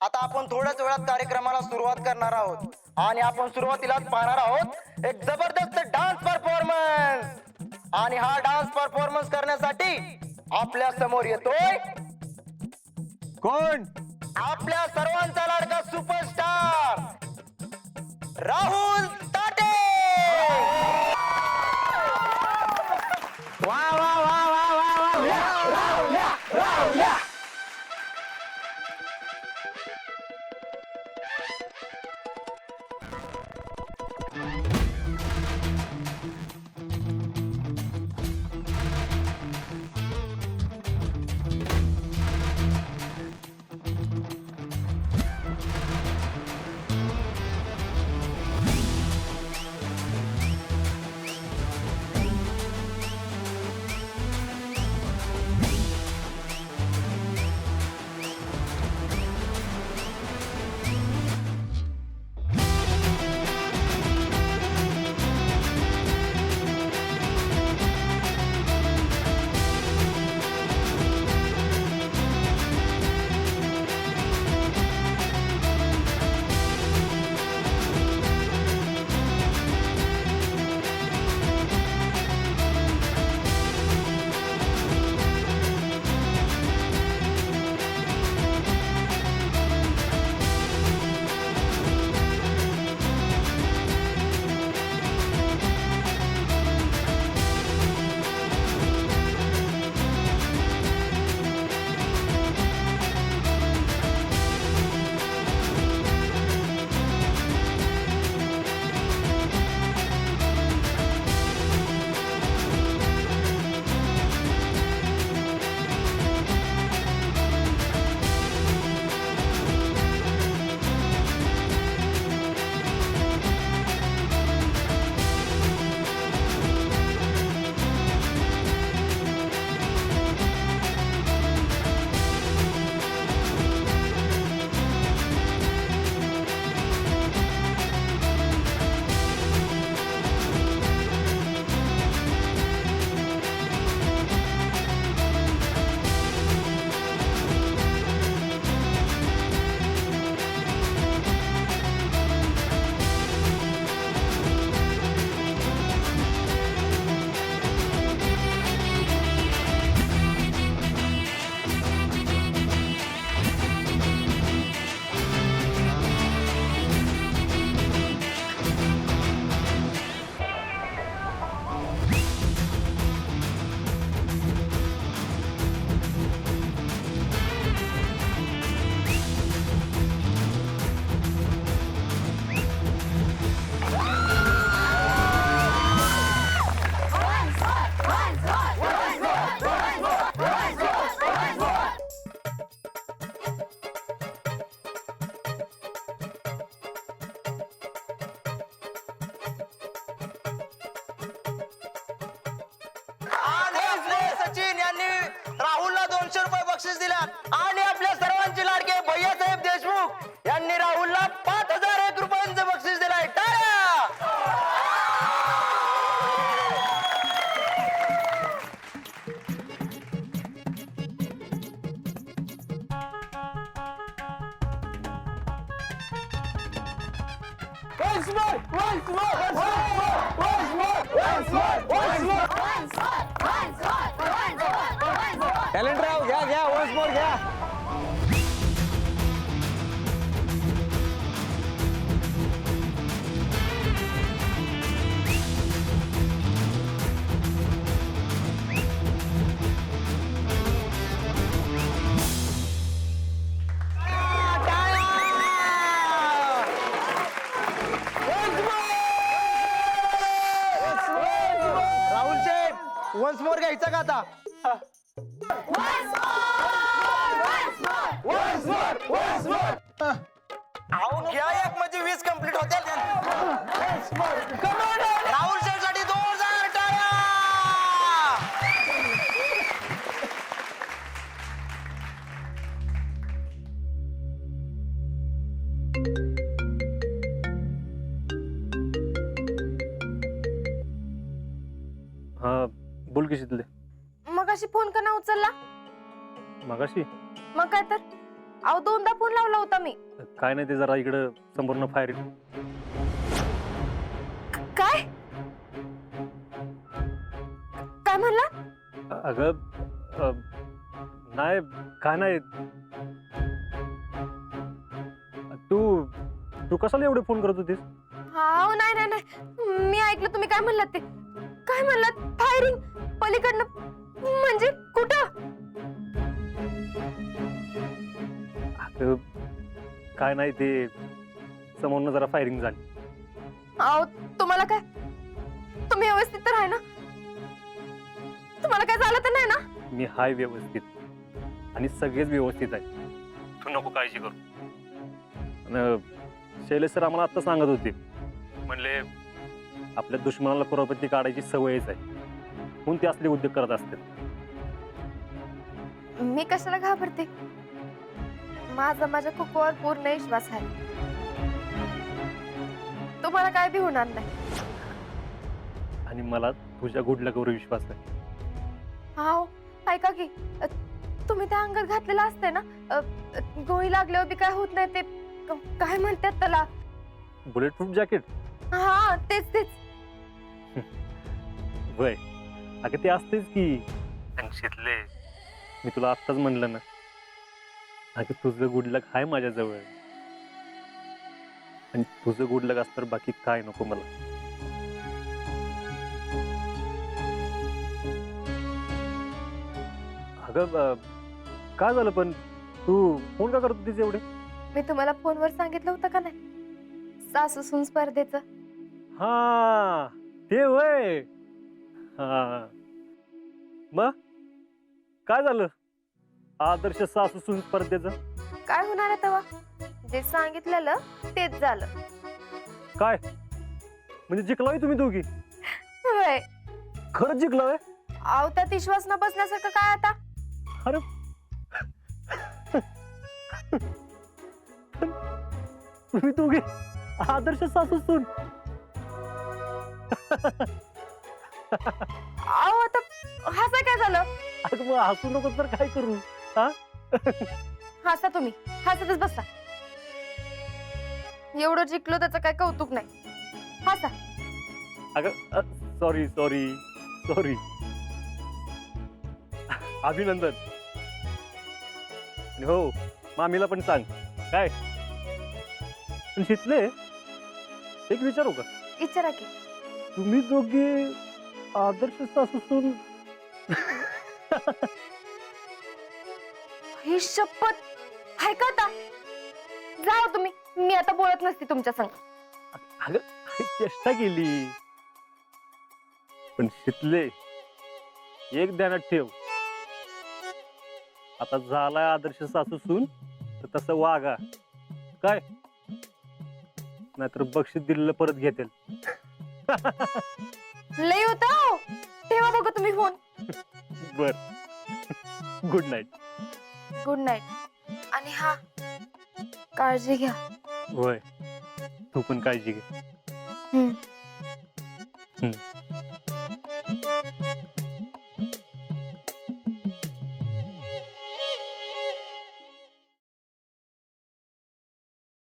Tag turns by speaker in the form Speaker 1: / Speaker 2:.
Speaker 1: आता आपण थोड्याच वेळात कार्यक्रमाला सुरुवात करणार आहोत आणि आपण सुरुवातीलाच पाहणार आहोत एक जबरदस्त डान्स परफॉर्मन्स। आणि हा डान्स परफॉर्मन्स करण्यासाठी आपल्या समोर येतोय
Speaker 2: कोण?
Speaker 1: आपल्या सर्वांचा लाडका सुपरस्टार राहुल ताटे।
Speaker 2: वा वा वा वा वा वा
Speaker 1: सचिन यांनी राहुलला 200 रुपये बक्षीस दिल्यात आणि आपल्या सर्वांचे लाडके भैयासाहेब देशमुख यांनी राहुलला 5001 रुपयांचे बक्षीस दिलाय। टाळ्या।
Speaker 2: टॅलेंटराव घ्या घ्या वन्स मोर घ्या.
Speaker 1: राहुल साहेब वन्स मोर घ्यायचा का आता? अहो घ्या एक म्हणजे 20 कंप्लीट होते। राहुल साहेब साठी 2000 टाळ्या।
Speaker 2: हा बोल की शीतले.
Speaker 3: मगाशी फोन का नाही उचलला?
Speaker 2: मगाशी
Speaker 3: मग काय तर, अहो 2दा फोन लावला होता मी. काय नाही, ते जरा इकडं संपूर्ण फायरिंग.
Speaker 4: काय काय म्हणला?
Speaker 3: अगं नाही, काय नाही. तू तू कशाला एवढे फोन करत होतीस?
Speaker 4: हा नाही नाही नाही, मी ऐकलं तुम्ही काय म्हणलात ते. काय म्हणलात? फायरिंग पलीकडनं म्हणजे कुठं?
Speaker 3: अगं काय नाही, ते समोरनं जरा फायरिंग झाली.
Speaker 4: अहो तुम्हाला काय, तुम्ही व्यवस्थित तर आहे ना? तुम्हाला काय झालं तर नाही ना?
Speaker 3: मी हाय व्यवस्थित, आणि सगळेच व्यवस्थित आहे. तू नको काळजी करू. आणि शैलेश सर आम्हाला आत्ता सांगत होते, म्हणले आपल्या दुश्मनाला कुरापत्ती काढायची सवयच आहे, म्हणून ते असले उद्योग करत असतात.
Speaker 4: मी कशाला घाबरते? माझ्या कुकूवर पूर्ण विश्वास आहे. तुम्हाला काय बी होणार नाही.
Speaker 3: आणि मला तुझ्या गुड लकवर विश्वास आहे.
Speaker 4: हाव ऐका की, तुम्ही त्या अंगात घातलेलं असते ना, गोळी लागल्यावर बी काय होत नाही ते, काय म्हणतात त्याला?
Speaker 3: Bullet proof jacket.
Speaker 4: हा तेच तेच.
Speaker 3: वय अगं ते असतेच की. आणि शितले, मी तुला आत्ताच म्हणलं ना, अगं तुझं गुड लक आहे माझ्याजवळ, आणि तुझं गुड लक असतं बाकी काय नको मला. अगं काय झालं पण, तू फोन का करत होतीस एवढे?
Speaker 4: मी तुम्हाला फोनवर सांगितलं होतं का नाही, सासू सून स्पर्धेचं?
Speaker 3: हा ते वय. हा मग काय झालं आदर्श सासू सून स्पर्धेचं?
Speaker 4: काय होणार आहे तेव्हा? जे सांगितलेलं तेच झालं.
Speaker 3: काय म्हणजे जिंकलाय तुम्ही दोघी?
Speaker 4: होय.
Speaker 3: खरंच जिंकलाय?
Speaker 4: अहो त्यात विश्वास न बसण्यासारखं काय आता?
Speaker 3: अरे तुम्ही दोघे आदर्श सासू सून?
Speaker 4: अहो आता हसा काय झालं?
Speaker 3: अगं मग हसू नको तर काय करू? हा
Speaker 4: हसा तुम्ही, हसतच बसा. एवढं जिंकलो त्याचं काय कौतुक नाही. हसा.
Speaker 3: अगं सॉरी सॉरी सॉरी. अभिनंदन. आणि हो, मामीला पण सांग. काय पण शितले, एक विचारू का?
Speaker 4: विचारा की.
Speaker 3: तुम्ही दोघे आदर्श सासू सून?
Speaker 4: ही शपथ हाय का आता? जाओ तुम्ही, मी आता बोलत नसते तुमच्या संग.
Speaker 3: अगं चेष्टा केली. पण शितले, एक ध्यानात ठेव, आता झालाय आदर्श सासू सून तर तसं वागा. काय नाहीतर बक्षीस दिलेलं परत घेतील.
Speaker 4: लई होता हो. ठेवा बघा तुम्ही फोन.
Speaker 3: बर, गुड नाईट.
Speaker 4: Good night. आणि हा, काळजी घ्या.
Speaker 3: होय, तू पण काळजी घे.